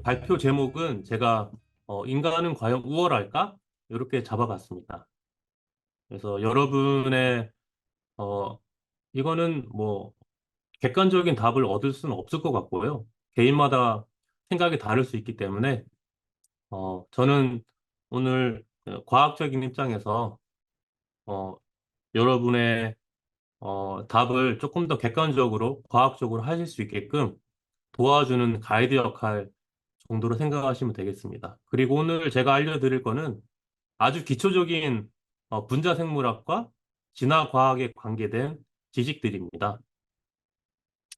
발표 제목은 제가 인간은 과연 우월할까? 이렇게 잡아봤습니다. 그래서 여러분의 어, 이거는 뭐 객관적인 답을 얻을 수는 없을 것 같고요. 개인마다 생각이 다를 수 있기 때문에 저는 오늘 과학적인 입장에서 어, 여러분의 답을 조금 더 객관적으로 과학적으로 하실 수 있게끔 도와주는 가이드 역할 정도로 생각하시면 되겠습니다. 그리고 오늘 제가 알려드릴 거는 아주 기초적인 분자생물학과 진화과학에 관계된 지식들입니다.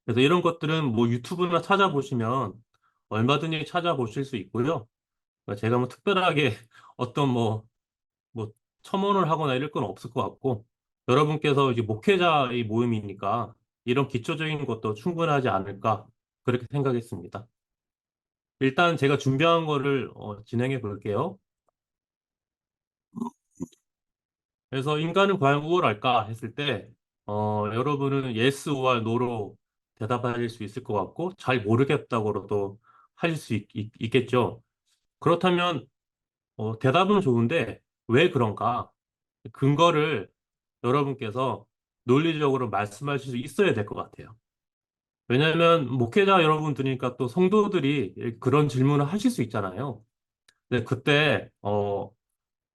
그래서 이런 것들은 뭐 유튜브나 찾아보시면 얼마든지 찾아보실 수 있고요. 제가 뭐 특별하게 어떤 뭐 첨언을 하거나 이럴 건 없을 것 같고, 여러분께서 이제 목회자의 모임이니까 이런 기초적인 것도 충분하지 않을까, 그렇게 생각했습니다. 일단 제가 준비한 거를 진행해 볼게요. 그래서 인간은 과연 우월할까 했을 때, 여러분은 yes or no로 대답하실 수 있을 것 같고, 잘 모르겠다고도 하실 수 겠죠. 그렇다면, 대답은 좋은데, 왜 그런가? 근거를 여러분께서 논리적으로 말씀하실 수 있어야 될 것 같아요. 왜냐하면, 목회자 여러분들이니까 또 성도들이 그런 질문을 하실 수 있잖아요. 근데 그때,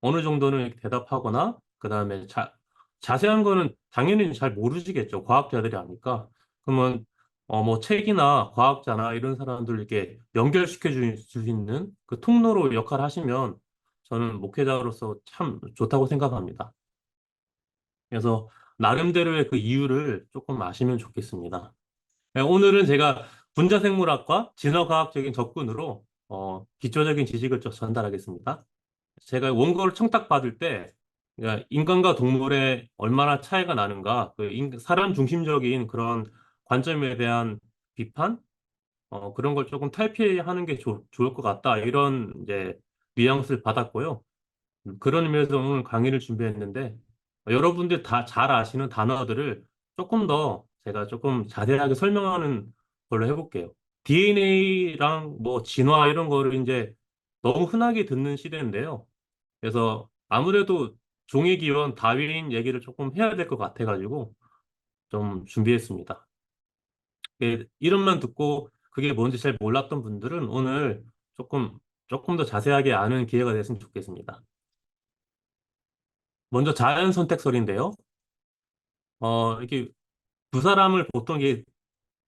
어느 정도는 이렇게 대답하거나, 그 다음에 자세한 거는 당연히 잘 모르시겠죠. 과학자들이 아니까. 그러면, 뭐, 책이나 과학자나 이런 사람들에게 연결시켜 줄 수 있는 그 통로로 역할을 하시면 저는 목회자로서 참 좋다고 생각합니다. 그래서 나름대로의 그 이유를 조금 아시면 좋겠습니다. 네, 오늘은 제가 분자생물학과 진화과학적인 접근으로 기초적인 지식을 좀 전달하겠습니다. 제가 원고를 청탁받을 때 그러니까 인간과 동물의 얼마나 차이가 나는가, 사람 중심적인 그런 관점에 대한 비판, 그런 걸 조금 탈피하는 게 좋을 것 같다, 이런 이제 뉘앙스를 받았고요. 그런 의미에서 오늘 강의를 준비했는데 여러분들 다 잘 아시는 단어들을 조금 더 제가 조금 자세하게 설명하는 걸로 해볼게요. DNA랑 뭐 진화 이런 거를 이제 너무 흔하게 듣는 시대인데요. 그래서 아무래도 종의 기원 다윈 얘기를 조금 해야 될 것 같아가지고 좀 준비했습니다. 이름만 듣고 그게 뭔지 잘 몰랐던 분들은 오늘 조금 조금 더 자세하게 아는 기회가 됐으면 좋겠습니다. 먼저 자연 선택설인데요. 이렇게 두 사람을 보통 이게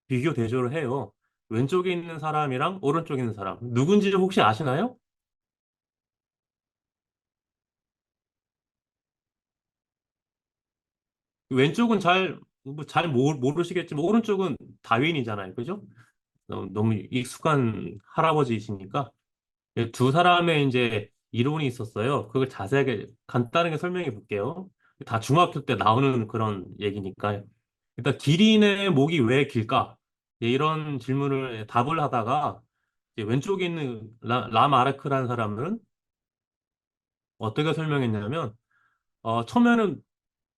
비교 대조를 해요. 왼쪽에 있는 사람이랑 오른쪽에 있는 사람. 누군지 혹시 아시나요? 왼쪽은 잘 모르시겠지만 오른쪽은 다윈이잖아요. 그죠? 너무 익숙한 할아버지이시니까. 두 사람의 이제 이론이 있었어요. 그걸 자세하게 간단하게 설명해 볼게요. 다 중학교 때 나오는 그런 얘기니까요. 일단 기린의 목이 왜 길까? 이런 질문을 답을 하다가 이제 왼쪽에 있는 라마르크라는 사람은 어떻게 설명했냐면 처음에는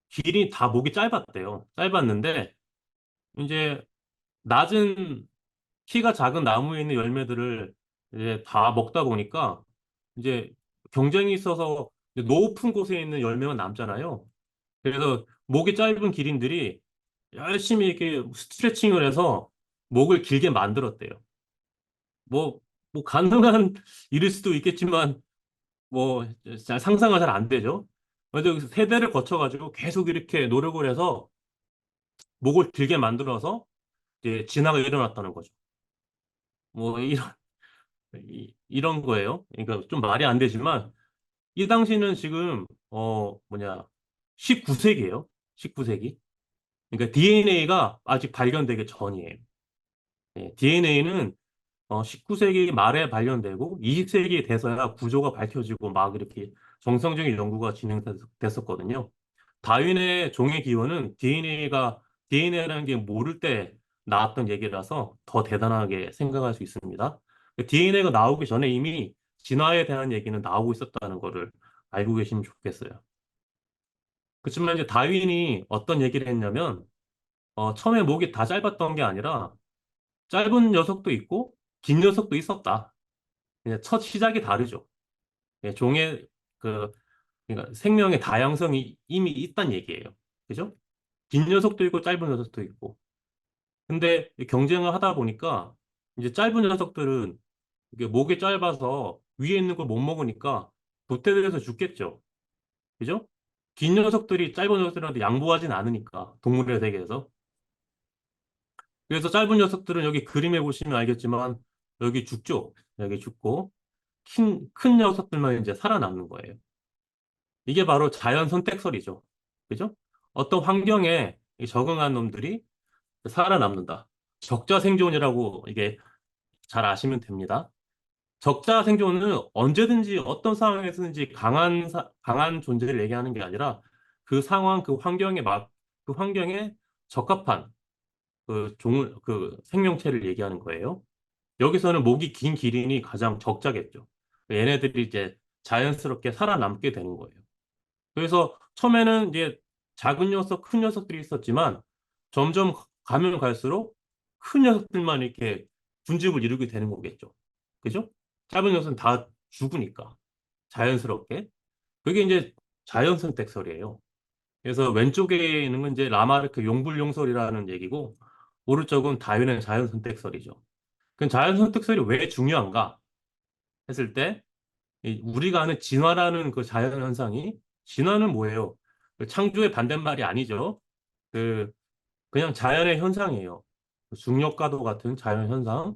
기린이 다 목이 짧았대요. 짧았는데 이제 낮은 키가 작은 나무에 있는 열매들을 이제 다 먹다 보니까 이제 경쟁이 있어서 이제 높은 곳에 있는 열매만 남잖아요. 그래서 목이 짧은 기린들이 열심히 이렇게 스트레칭을 해서 목을 길게 만들었대요. 뭐, 뭐 가능한 일일 수도 있겠지만 뭐 잘 상상은 잘 안 되죠. 그래서 세대를 거쳐가지고 계속 이렇게 노력을 해서 목을 길게 만들어서 이제 진화가 일어났다는 거죠. 뭐 이런 거예요. 그러니까 좀 말이 안 되지만 이 당시는 지금 뭐냐 19세기예요. 19세기. 그러니까 DNA가 아직 발견되기 전이에요. DNA는 19세기 말에 발견되고 20세기 돼서야 구조가 밝혀지고 막 이렇게 정성적인 연구가 진행됐었거든요. 다윈의 종의 기원은 DNA라는 게 모를 때 나왔던 얘기라서 더 대단하게 생각할 수 있습니다. DNA가 나오기 전에 이미 진화에 대한 얘기는 나오고 있었다는 거를 알고 계시면 좋겠어요. 그렇지만 이제 다윈이 어떤 얘기를 했냐면 처음에 목이 다 짧았던 게 아니라 짧은 녀석도 있고 긴 녀석도 있었다. 그냥 첫 시작이 다르죠. 예, 종의 그 그러니까 생명의 다양성이 이미 있단 얘기예요. 그죠? 긴 녀석도 있고 짧은 녀석도 있고. 근데 이 경쟁을 하다 보니까 이제 짧은 녀석들은 이게 목이 짧아서 위에 있는 걸 못 먹으니까 도태돼서 죽겠죠. 그죠? 긴 녀석들이 짧은 녀석들한테 양보하진 않으니까 동물의 세계에서. 그래서 짧은 녀석들은 여기 그림에 보시면 알겠지만 여기 죽죠. 여기 죽고 큰 녀석들만 이제 살아남는 거예요. 이게 바로 자연 선택설이죠. 그죠? 어떤 환경에 적응한 놈들이 살아남는다. 적자 생존이라고 이게 잘 아시면 됩니다. 적자 생존은 언제든지 어떤 상황에서든지 강한 존재를 얘기하는 게 아니라 그 상황, 그 환경에 적합한 그 생명체를 얘기하는 거예요. 여기서는 목이 긴 기린이 가장 적자겠죠. 얘네들이 이제 자연스럽게 살아남게 되는 거예요. 그래서 처음에는 이제 작은 녀석, 큰 녀석들이 있었지만 점점 가면 갈수록 큰 녀석들만 이렇게 군집을 이루게 되는 거겠죠. 그죠? 짧은 녀석은 다 죽으니까 자연스럽게. 그게 이제 자연 선택설이에요. 그래서 왼쪽에 있는 건 이제 라마르크 용불용설이라는 얘기고 오른쪽은 다윈의 자연 선택설이죠. 그 자연 선택설이 왜 중요한가 했을 때 우리가 아는 진화라는 그 자연 현상이 진화는 뭐예요? 그 창조의 반대말이 아니죠. 그 그냥 자연의 현상이에요. 중력과도 같은 자연 현상.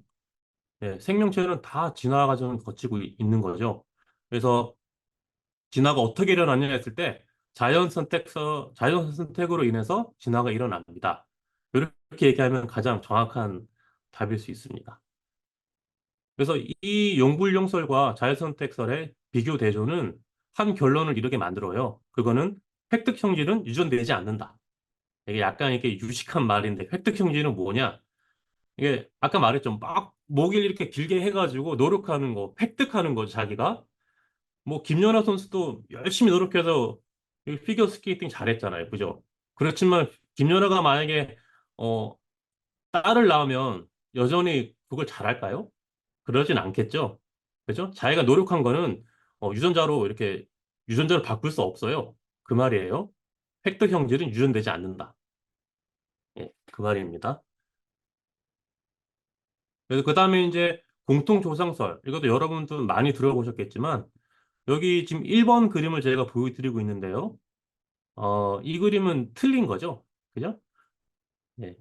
예, 생명체는 다 진화 과정을 거치고 있는 거죠. 그래서 진화가 어떻게 일어났냐 했을 때 자연 선택으로 인해서 진화가 일어납니다. 이렇게 얘기하면 가장 정확한 답일 수 있습니다. 그래서 이 용불용설과 자연선택설의 비교 대조는 한 결론을 이렇게 만들어요. 그거는 획득 형질은 유전되지 않는다. 이게 약간 이렇게 유식한 말인데 획득 형질은 뭐냐? 이게 아까 말했죠. 막 목을 이렇게 길게 해가지고 노력하는 거, 획득하는 거 자기가. 뭐 김연아 선수도 열심히 노력해서 이 피겨 스케이팅 잘했잖아요. 그죠? 그렇지만 김연아가 만약에 어 딸을 낳으면 여전히 그걸 잘할까요? 그러진 않겠죠. 그죠? 자기가 노력한 거는 유전자로 바꿀 수 없어요. 그 말이에요. 획득 형질은 유전되지 않는다. 예, 그 말입니다. 그래서 그 다음에 이제 공통조상설. 이것도 여러분도 많이 들어보셨겠지만 여기 지금 1번 그림을 제가 보여드리고 있는데요. 이 그림은 틀린 거죠. 그죠? 예.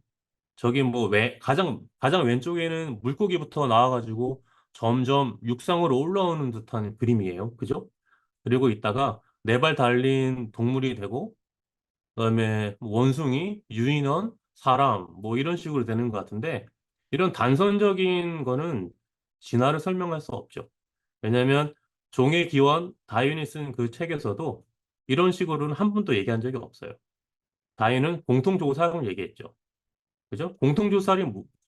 저기 뭐 가장 왼쪽에는 물고기부터 나와가지고 점점 육상으로 올라오는 듯한 그림이에요. 그죠? 그리고 있다가 네 발 달린 동물이 되고 그다음에 뭐 원숭이, 유인원, 사람 뭐 이런 식으로 되는 것 같은데 이런 단선적인 거는 진화를 설명할 수 없죠. 왜냐하면 종의 기원 다윈이 쓴 그 책에서도 이런 식으로는 한 번도 얘기한 적이 없어요. 다윈은 공통조사를 얘기했죠. 그죠?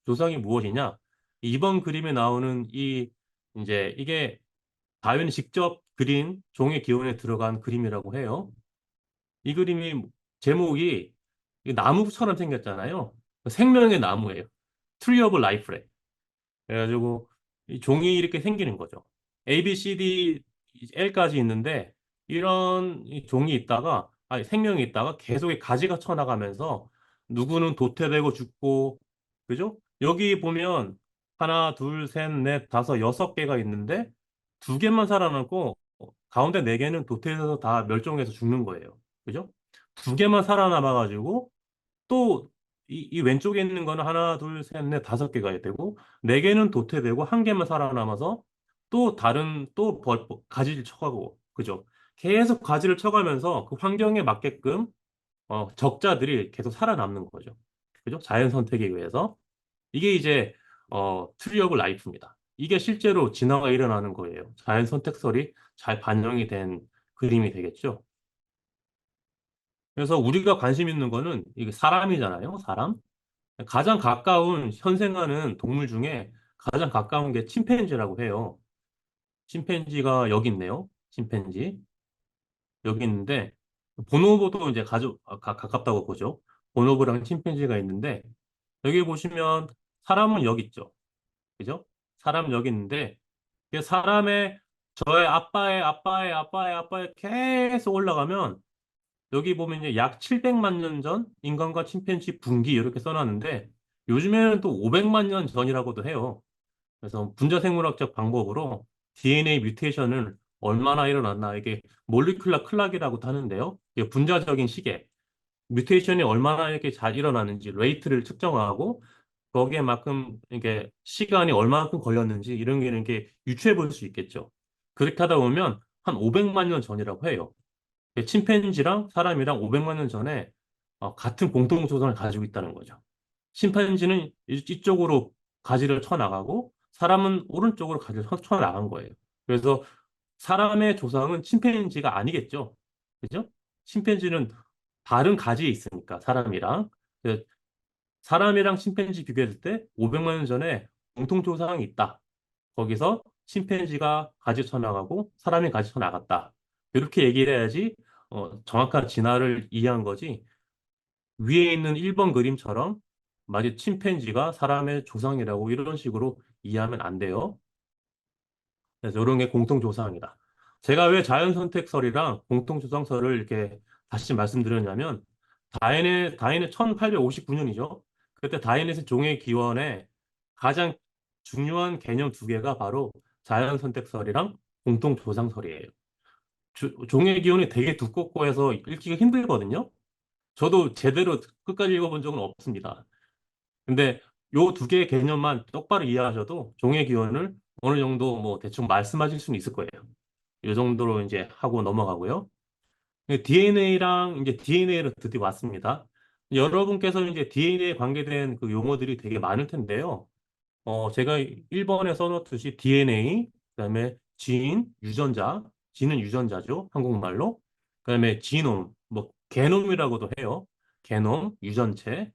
조상이 무엇이냐? 이번 그림에 나오는 이게 다윈이 직접 그린 종의 기원에 들어간 그림이라고 해요. 이 그림이 제목이 이 나무처럼 생겼잖아요. 생명의 나무예요. Tree of Life래. 그래가지고 이 종이 이렇게 생기는 거죠. A, B, C, D, L까지 있는데 이런 이 종이 있다가 아니 생명이 있다가 계속 이 가지가 쳐나가면서 누구는 도태되고 죽고 그죠? 여기 보면 하나, 둘, 셋, 넷, 다섯, 여섯 개가 있는데 두 개만 살아남고 가운데 네 개는 도태돼서 다 멸종해서 죽는 거예요. 그죠? 두 개만 살아남아가지고 또 이 왼쪽에 있는 거는 하나, 둘, 셋, 넷, 다섯 개가 되고 네 개는 도태되고 한 개만 살아남아서 또 다른 가지를 쳐가고 그죠? 계속 가지를 쳐가면서 그 환경에 맞게끔 적자들이 계속 살아남는 거죠. 그죠? 자연 선택에 의해서 이게 이제 트리 오브 라이프입니다. 이게 실제로 진화가 일어나는 거예요. 자연 선택설이 잘 반영이 된 그림이 되겠죠. 그래서 우리가 관심 있는 거는 이게 사람이잖아요. 사람. 가장 가까운 현생하는 동물 중에 가장 가까운 게 침팬지라고 해요. 침팬지가 여기 있네요. 침팬지. 여기 있는데, 보노보도 이제 가깝다고 보죠. 보노보랑 침팬지가 있는데, 여기 보시면 사람은 여기 있죠. 그죠? 사람 여기 있는데, 이게 사람의 저의 아빠의 계속 올라가면 여기 보면 이제 약 700만 년 전 인간과 침팬지 분기 이렇게 써놨는데 요즘에는 또 500만 년 전이라고도 해요. 그래서 분자생물학적 방법으로 DNA 뮤테이션은 얼마나 일어났나 이게 몰리큘라 클락이라고도 하는데요. 이게 분자적인 시계, 뮤테이션이 얼마나 이렇게 잘 일어나는지 레이트를 측정하고 거기에 만큼 이게 시간이 얼마만큼 걸렸는지 이런 게 이렇게 유추해 볼 수 있겠죠. 그렇게 하다 보면 한 500만 년 전이라고 해요. 침팬지랑 사람이랑 500만 년 전에 같은 공통 조상을 가지고 있다는 거죠. 침팬지는 이쪽으로 가지를 쳐나가고 사람은 오른쪽으로 가지를 쳐나간 거예요. 그래서 사람의 조상은 침팬지가 아니겠죠. 그죠? 침팬지는 다른 가지에 있으니까 사람이랑. 그래서 사람이랑 침팬지 비교했을 때 500만 년 전에 공통 조상이 있다. 거기서 침팬지가 가지 쳐나가고 사람이 가지 쳐나갔다. 이렇게 얘기를 해야지 정확한 진화를 이해한 거지. 위에 있는 1번 그림처럼 마치 침팬지가 사람의 조상이라고 이런 식으로 이해하면 안 돼요. 그래서 이런 게 공통조상이다. 제가 왜 자연선택설이랑 공통조상설을 이렇게 다시 말씀드렸냐면, 다인의 1859년이죠. 그때 다이넷의 종의 기원에 가장 중요한 개념 두 개가 바로 자연선택설이랑 공통조상설이에요. 종의 기원이 되게 두껍고 해서 읽기가 힘들거든요. 저도 제대로 끝까지 읽어본 적은 없습니다. 근데 요 두 개의 개념만 똑바로 이해하셔도 종의 기원을 어느 정도 뭐 대충 말씀하실 수는 있을 거예요. 이 정도로 이제 하고 넘어가고요. DNA랑 이제 DNA로 드디어 왔습니다. 여러분께서 이제 DNA에 관계된 그 용어들이 되게 많을 텐데요. 제가 1번에 써놓듯이 DNA, 그다음에 지인, 유전자, 지는 유전자죠. 한국말로. 그다음에 지놈, 뭐 게놈이라고도 해요. 게놈, 유전체,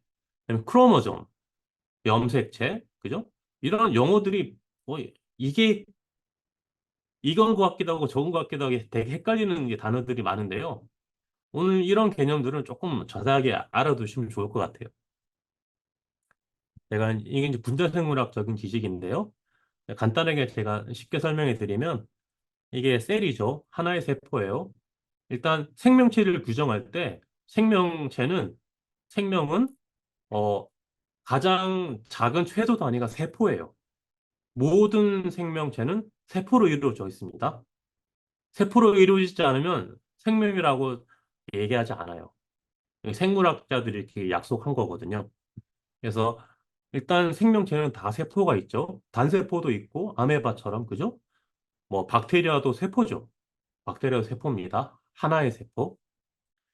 그다음에 크로모솜, 염색체, 그죠? 이런 용어들이 뭐 이게 이건 것 같기도 하고 저건 것 같기도 하고 되게 헷갈리는 게 단어들이 많은데요. 오늘 이런 개념들은 조금 자세하게 알아두시면 좋을 것 같아요. 제가 이게 이제 분자생물학적인 지식인데요. 간단하게 제가 쉽게 설명해 드리면 이게 셀이죠. 하나의 세포예요. 일단 생명체를 규정할 때 생명은 어, 가장 작은 최소 단위가 세포예요. 모든 생명체는 세포로 이루어져 있습니다. 세포로 이루어지지 않으면 생명이라고 얘기하지 않아요. 생물학자들이 이렇게 약속한 거거든요. 그래서 일단 생명체는 다 세포가 있죠. 단세포도 있고 아메바처럼 그죠? 뭐 박테리아도 세포죠. 박테리아도 세포입니다. 하나의 세포.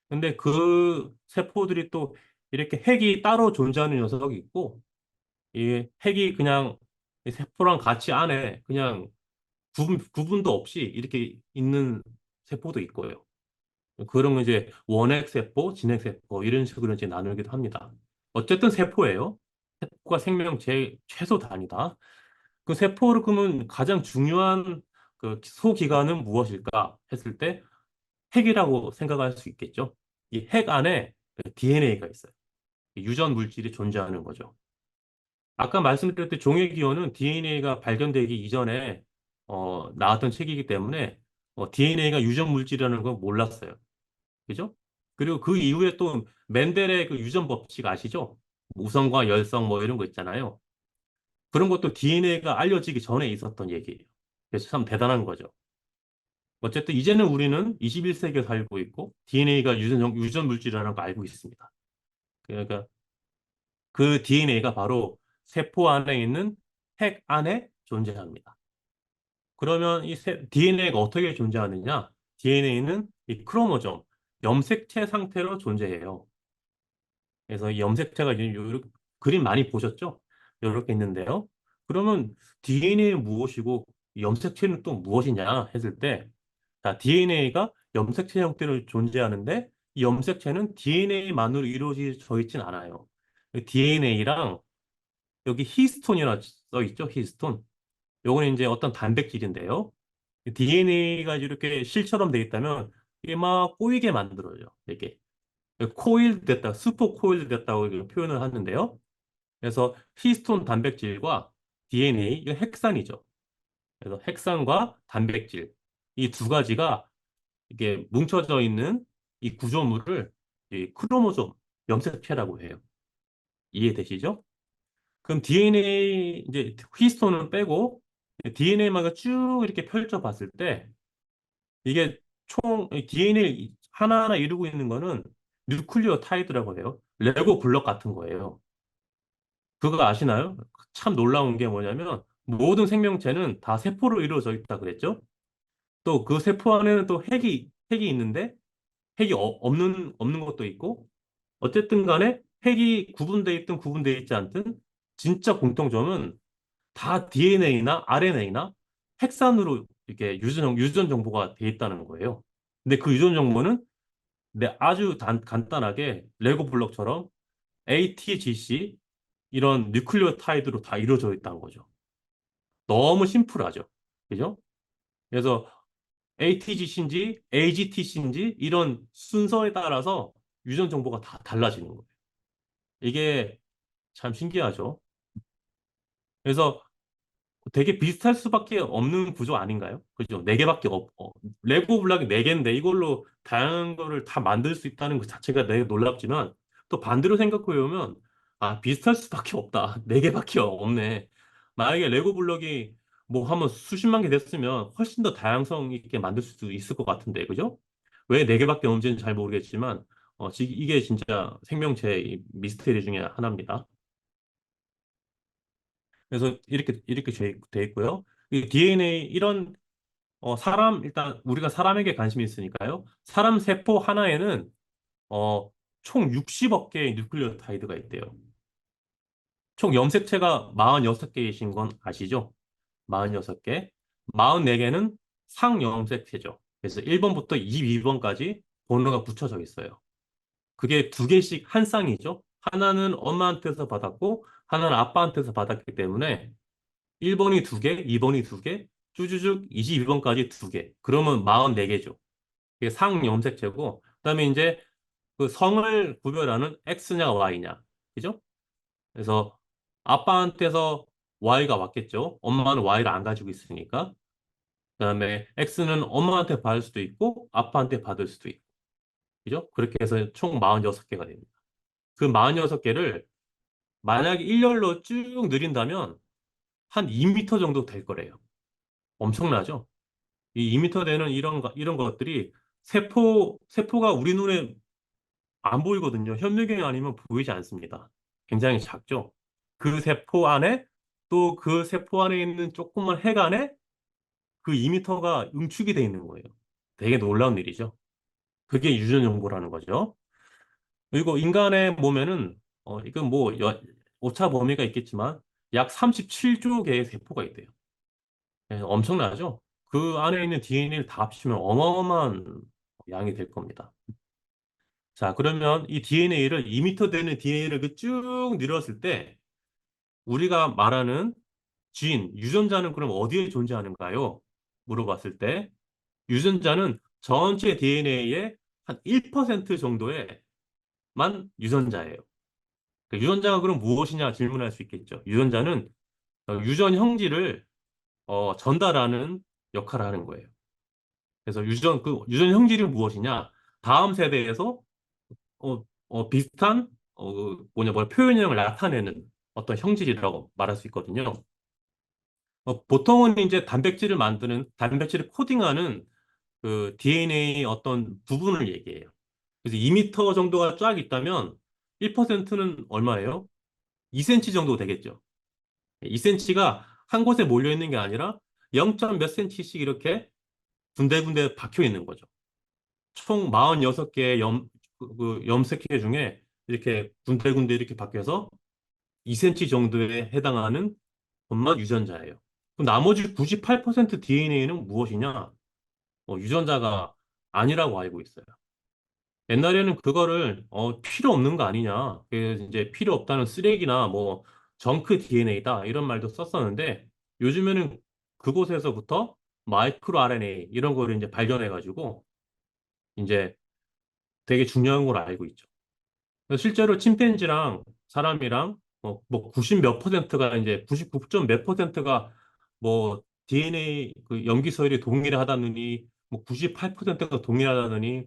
근데 그 세포들이 또 이렇게 핵이 따로 존재하는 녀석이 있고 이 핵이 그냥 이 세포랑 같이 안에 그냥 구분도 없이 이렇게 있는 세포도 있고요. 그런 건 이제 원핵 세포, 진핵 세포 이런 식으로 이제 나누기도 합니다. 어쨌든 세포예요. 세포가 생명체의 최소 단위다. 그 세포를 그러면 가장 중요한 그 소기관은 무엇일까 했을 때 핵이라고 생각할 수 있겠죠. 이 핵 안에 DNA가 있어요. 유전 물질이 존재하는 거죠. 아까 말씀드렸듯이 종의 기원은 DNA가 발견되기 이전에 나왔던 책이기 때문에 DNA가 유전 물질이라는 건 몰랐어요. 그죠? 그리고 그 이후에 또 멘델의 그 유전 법칙 아시죠? 우성과 열성 뭐 이런 거 있잖아요. 그런 것도 DNA가 알려지기 전에 있었던 얘기예요. 그래서 참 대단한 거죠. 어쨌든 이제는 우리는 21세기에 살고 있고 DNA가 유전 물질이라는 거 알고 있습니다. 그러니까 그 DNA가 바로 세포 안에 있는 핵 안에 존재합니다. 그러면 이 DNA가 어떻게 존재하느냐? DNA는 이 크로모som, 염색체 상태로 존재해요. 그래서 이 염색체가 이제 그림 많이 보셨죠? 이렇게 있는데요. 그러면 DNA는 무엇이고 염색체는 또 무엇이냐 했을 때, 자, DNA가 염색체 형태로 존재하는데 이 염색체는 DNA만으로 이루어져 있진 않아요. DNA랑 여기 히스톤이라 써 있죠? 히스톤. 요거는 이제 어떤 단백질인데요. DNA가 이렇게 실처럼 돼 있다면 이게 막 꼬이게 만들어요. 이게 코일 됐다, 슈퍼 코일 됐다고 이렇게 표현을 하는데요. 그래서 히스톤 단백질과 DNA, 이거 핵산이죠. 그래서 핵산과 단백질 이 두 가지가 이게 뭉쳐져 있는 이 구조물을 이 크로모솜 염색체라고 해요. 이해되시죠? 그럼 DNA 이제 히스톤은 빼고 DNA만 쭉 이렇게 펼쳐 봤을 때 이게 총 DNA 하나하나 이루고 있는 거는 뉴클리오타이드라고 해요. 레고 블럭 같은 거예요. 그거 아시나요? 참 놀라운 게 뭐냐면 모든 생명체는 다 세포로 이루어져 있다 그랬죠? 또 그 세포 안에는 또 핵이 있는데 핵이 없는 것도 있고 어쨌든 간에 핵이 구분돼 있든 구분돼 있지 않든 진짜 공통점은 다 DNA나 RNA나 핵산으로 이렇게 유전 정보가 돼 있다는 거예요. 근데 그 유전 정보는 아주 간단하게 레고 블록처럼 ATGC 이런 뉴클리오타이드로 다 이루어져 있다는 거죠. 너무 심플하죠. 그죠? 그래서 ATGC인지 AGTC인지 이런 순서에 따라서 유전 정보가 다 달라지는 거예요. 이게 참 신기하죠. 그래서 되게 비슷할 수밖에 없는 구조 아닌가요? 그죠? 네 개밖에 레고 블록이 네 개인데 이걸로 다양한 거를 다 만들 수 있다는 것 자체가 되게 놀랍지만 또 반대로 생각해 보면 아, 비슷할 수밖에 없다. 네 개밖에 없네. 만약에 레고 블록이 뭐 한번 수십만 개 됐으면 훨씬 더 다양성 있게 만들 수 있을 것 같은데, 그죠? 왜 네 개밖에 없는지는 잘 모르겠지만 이게 진짜 생명체의 미스테리 중에 하나입니다. 그래서 이렇게 돼 있고요. 이 DNA 이런 일단 우리가 사람에게 관심이 있으니까요. 사람 세포 하나에는 어, 총 60억 개의 뉴클리오타이드가 있대요. 총 염색체가 46개이신 건 아시죠? 46개. 44개는 상염색체죠. 그래서 1번부터 22번까지 번호가 붙여져 있어요. 그게 두 개씩 한 쌍이죠. 하나는 엄마한테서 받았고 하나는 아빠한테서 받았기 때문에 1번이 두 개, 2번이 두 개, 쭈쭈쭉 22번까지 두 개. 그러면 44개죠. 이게 상염색체고, 그다음에 이제 그 성을 구별하는 X냐 Y냐. 그죠? 그래서 아빠한테서 Y가 왔겠죠. 엄마는 Y를 안 가지고 있으니까. 그다음에 X는 엄마한테 받을 수도 있고, 아빠한테 받을 수도 있고. 그죠? 그렇게 해서 총 46개가 됩니다. 그 46개를 만약에 일렬로 쭉 늘린다면 한 2m 정도 될 거래요. 엄청나죠? 이 2m 되는 이런 것들이 세포가 우리 눈에 안 보이거든요. 현미경이 아니면 보이지 않습니다. 굉장히 작죠. 그 세포 안에 또 그 세포 안에 있는 조그만 핵 안에 그 2m가 응축이 돼 있는 거예요. 되게 놀라운 일이죠. 그게 유전 정보라는 거죠. 그리고 인간의 몸에는 이건 뭐 오차 범위가 있겠지만 약 37조 개의 세포가 있대요. 예, 엄청나죠? 그 안에 있는 DNA를 다 합치면 어마어마한 양이 될 겁니다. 자, 그러면 이 DNA를 2m 되는 DNA를 쭉 늘었을 때 우리가 말하는 유전자는 그럼 어디에 존재하는가요? 물어봤을 때 유전자는 전체 DNA의 한 1% 정도에만 유전자예요. 그 유전자가 그럼 무엇이냐 질문할 수 있겠죠. 유전자는 유전 형질을 전달하는 역할을 하는 거예요. 그래서 유전 형질이 무엇이냐? 다음 세대에서 비슷한 뭐냐 표현형을 나타내는 어떤 형질이라고 말할 수 있거든요. 보통은 이제 단백질을 코딩하는 그 DNA 어떤 부분을 얘기해요. 그래서 2m 정도가 쫙 있다면 1%는 얼마예요? 2cm 정도 되겠죠. 2cm가 한 곳에 몰려 있는 게 아니라 0. 몇 cm씩 이렇게 군데군데 박혀 있는 거죠. 총 46개의 염색체 중에 이렇게 군데군데 이렇게 박혀서 2cm 정도에 해당하는 것만 유전자예요. 그럼 나머지 98% DNA는 무엇이냐? 유전자가 아니라고 알고 있어요. 옛날에는 그거를 필요 없는 거 아니냐. 그 이제 필요 없다는 쓰레기나 뭐 정크 DNA다 이런 말도 썼었는데 요즘에는 그곳에서부터 마이크로 RNA 이런 거를 이제 발견해가지고 이제 되게 중요한 걸 알고 있죠. 그래서 실제로 침팬지랑 사람이랑 뭐 90 몇 퍼센트가 이제 99점 몇 퍼센트가 뭐 DNA 그 염기 서열이 동일하다느니 뭐 98%가 동일하다느니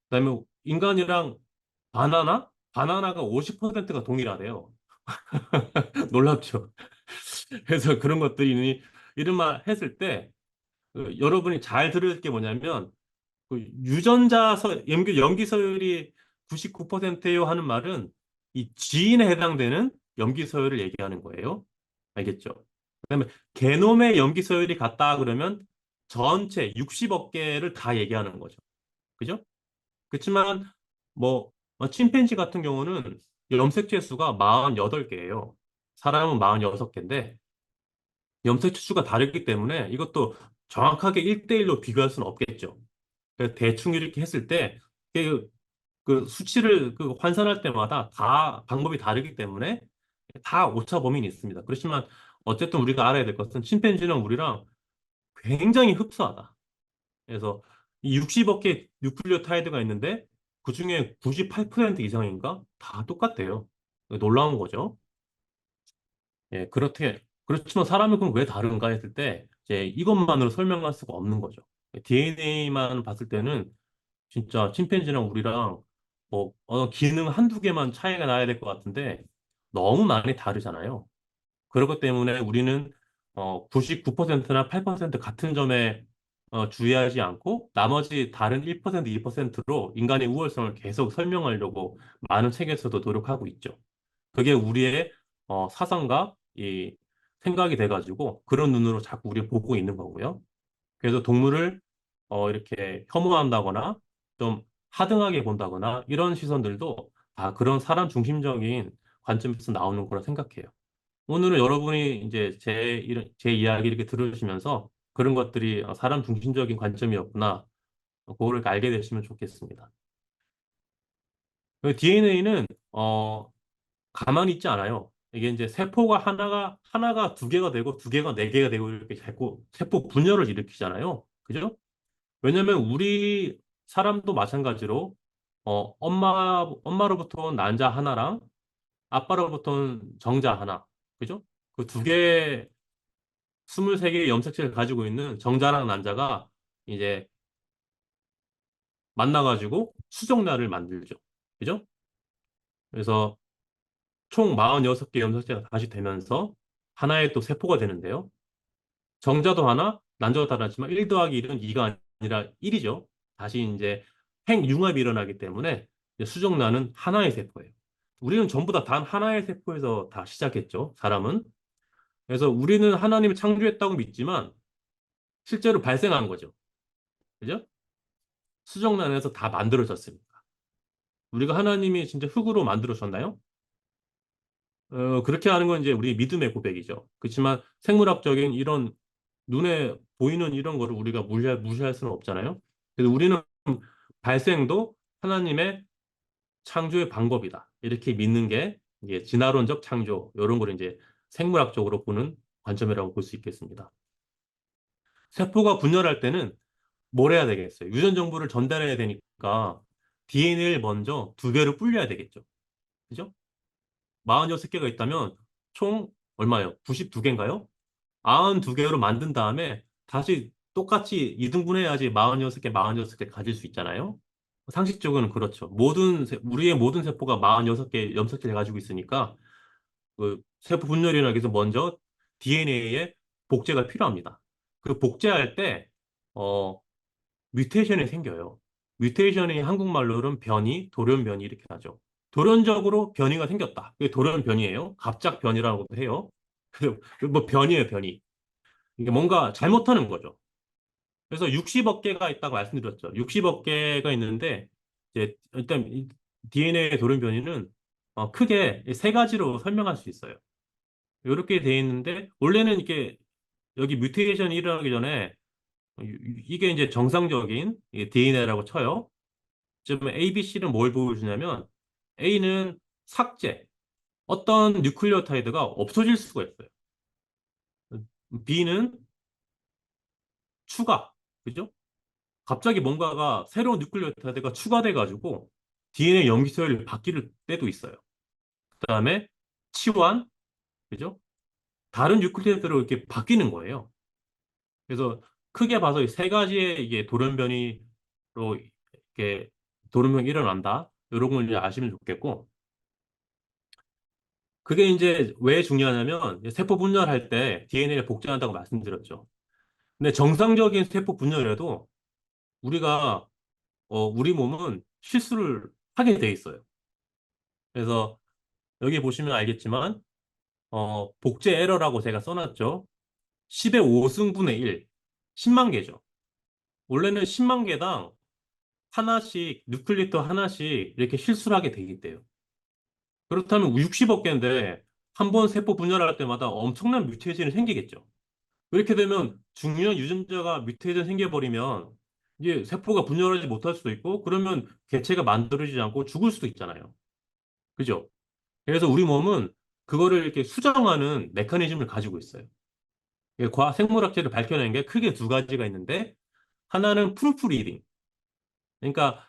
그다음에 인간이랑 바나나가 50%가 동일하대요. 놀랍죠. 그래서 그런 것들이 이런 말 했을 때 여러분이 잘 들을 게 뭐냐면 그 염기 서열이 99%예요 하는 말은 이 지인에 해당되는 염기 서열을 얘기하는 거예요. 알겠죠? 그다음에 게놈의 염기 서열이 같다 그러면 전체 60억 개를 다 얘기하는 거죠. 그죠? 그렇지만 뭐 침팬지 같은 경우는 염색체 수가 48개예요. 사람은 46개인데 염색체 수가 다르기 때문에 이것도 정확하게 1대1로 비교할 수는 없겠죠. 그래서 대충 이렇게 했을 때 그, 그 수치를 환산할 때마다 다 방법이 다르기 때문에 다 오차 범위는 있습니다. 그렇지만 어쨌든 우리가 알아야 될 것은 침팬지는 우리랑 굉장히 흡사하다. 그래서 이 60억 개 뉴클리오타이드가 있는데 그중에 98% 이상인가? 다 똑같대요. 놀라운 거죠. 예, 그렇지만 사람은 그럼 왜 다른가 했을 때 이제 이것만으로 설명할 수가 없는 거죠. DNA만 봤을 때는 진짜 침팬지랑 우리랑 뭐 기능 한두 개만 차이가 나야 될 것 같은데 너무 많이 다르잖아요. 그렇기 때문에 우리는 99%나 8% 같은 점에 주의하지 않고 나머지 다른 1%, 2%로 인간의 우월성을 계속 설명하려고 많은 책에서도 노력하고 있죠. 그게 우리의 사상과 이 생각이 돼가지고 그런 눈으로 자꾸 우리 보고 있는 거고요. 그래서 동물을 이렇게 혐오한다거나 좀 하등하게 본다거나 이런 시선들도 다 그런 사람 중심적인 관점에서 나오는 거라 생각해요. 오늘은 여러분이 이제 제 이야기 이렇게 들으시면서 그런 것들이 사람 중심적인 관점이었구나. 그거를 알게 되시면 좋겠습니다. DNA는 가만히 있지 않아요. 이게 이제 세포가 하나가 두 개가 되고 두 개가 네 개가 되고 이렇게 자꾸 세포 분열을 일으키잖아요. 그죠? 왜냐면 우리 사람도 마찬가지로 엄마로부터 온 난자 하나랑 아빠로부터 온 정자 하나. 그죠? 그 두 개, 23개의 염색체를 가지고 있는 정자랑 난자가 이제 만나가지고 수정란을 만들죠. 그죠? 그래서 총 46개 염색체가 다시 되면서 하나의 또 세포가 되는데요. 정자도 하나, 난자도 다르지만 1 더하기 1은 2가 아니라 1이죠. 다시 이제 핵융합이 일어나기 때문에 이제 수정란은 하나의 세포예요. 우리는 전부 다 단 하나의 세포에서 다 시작했죠. 사람은. 그래서 우리는 하나님이 창조했다고 믿지만 실제로 발생한 거죠. 그죠? 수정란에서 다 만들어졌습니다. 우리가 하나님이 진짜 흙으로 만들어졌나요? 그렇게 하는 건 이제 우리 믿음의 고백이죠. 그렇지만 생물학적인 이런 눈에 보이는 이런 거를 우리가 무시할 수는 없잖아요. 그래서 우리는 발생도 하나님의 창조의 방법이다. 이렇게 믿는 게 이게 진화론적 창조, 이런 걸 이제 생물학적으로 보는 관점이라고 볼 수 있겠습니다. 세포가 분열할 때는 뭘 해야 되겠어요? 유전 정보를 전달해야 되니까 DNA를 먼저 두 개로 불려야 되겠죠. 그죠? 46개가 있다면 총 얼마예요? 92개인가요? 92개로 만든 다음에 다시 똑같이 이등분해야지 46개, 46개 가질 수 있잖아요. 상식적으로는 그렇죠. 우리의 모든 세포가 46개 염색체를 가지고 있으니까 그 세포 분열이나 위해서 먼저 DNA에 복제가 필요합니다. 그 복제할 때 어, 뮤테이션이 생겨요. 뮤테이션이 한국말로는 변이, 돌연변이 이렇게 하죠. 돌연적으로 변이가 생겼다. 그게 돌연변이에요. 갑작변이라고도 해요. 그래서 뭐 변이에요, 변이. 이게 뭔가 잘못하는 거죠. 그래서 60억 개가 있다고 말씀드렸죠. 60억 개가 있는데 이제 일단 DNA 돌연변이는 크게 세 가지로 설명할 수 있어요. 이렇게 돼 있는데 원래는 이게 여기 뮤테이션이 일어나기 전에 이게 이제 정상적인 DNA라고 쳐요. 지금 A, B, C는 뭘 보여주냐면 A는 삭제, 어떤 뉴클리오타이드가 없어질 수가 있어요. B는 추가, 그죠? 갑자기 뭔가가 새로운 뉴클리오타이드가 추가돼가지고 DNA 염기서열이 바뀔 때도 있어요. 그다음에 치환, 그죠? 다른 뉴클리오타이드로 이렇게 바뀌는 거예요. 그래서 크게 봐서 이 세 가지의 이게 돌연변이로 이렇게 돌연변이 일어난다. 이런 걸 이제 아시면 좋겠고, 그게 이제 왜 중요하냐면 세포 분열할 때 DNA를 복제한다고 말씀드렸죠. 근데 정상적인 세포 분열에도 우리가 우리 몸은 실수를 하게 돼 있어요. 그래서 여기 보시면 알겠지만 복제 에러라고 제가 써놨죠. 10의 5승분의 1, 10만 개죠. 원래는 10만 개당 하나씩, 뉴클리터 하나씩 이렇게 실수를 하게 되기 때요. 그렇다면 60억 개인데 한 번 세포 분열할 때마다 엄청난 뮤테이션이 생기겠죠. 이렇게 되면 중요한 유전자가 뮤테이션 생겨버리면 이제 세포가 분열하지 못할 수도 있고 그러면 개체가 만들어지지 않고 죽을 수도 있잖아요. 그죠? 그래서 우리 몸은 그거를 이렇게 수정하는 메커니즘을 가지고 있어요. 과학 생물학적으로 밝혀낸 게 크게 두 가지가 있는데 하나는 프루프리딩. 그러니까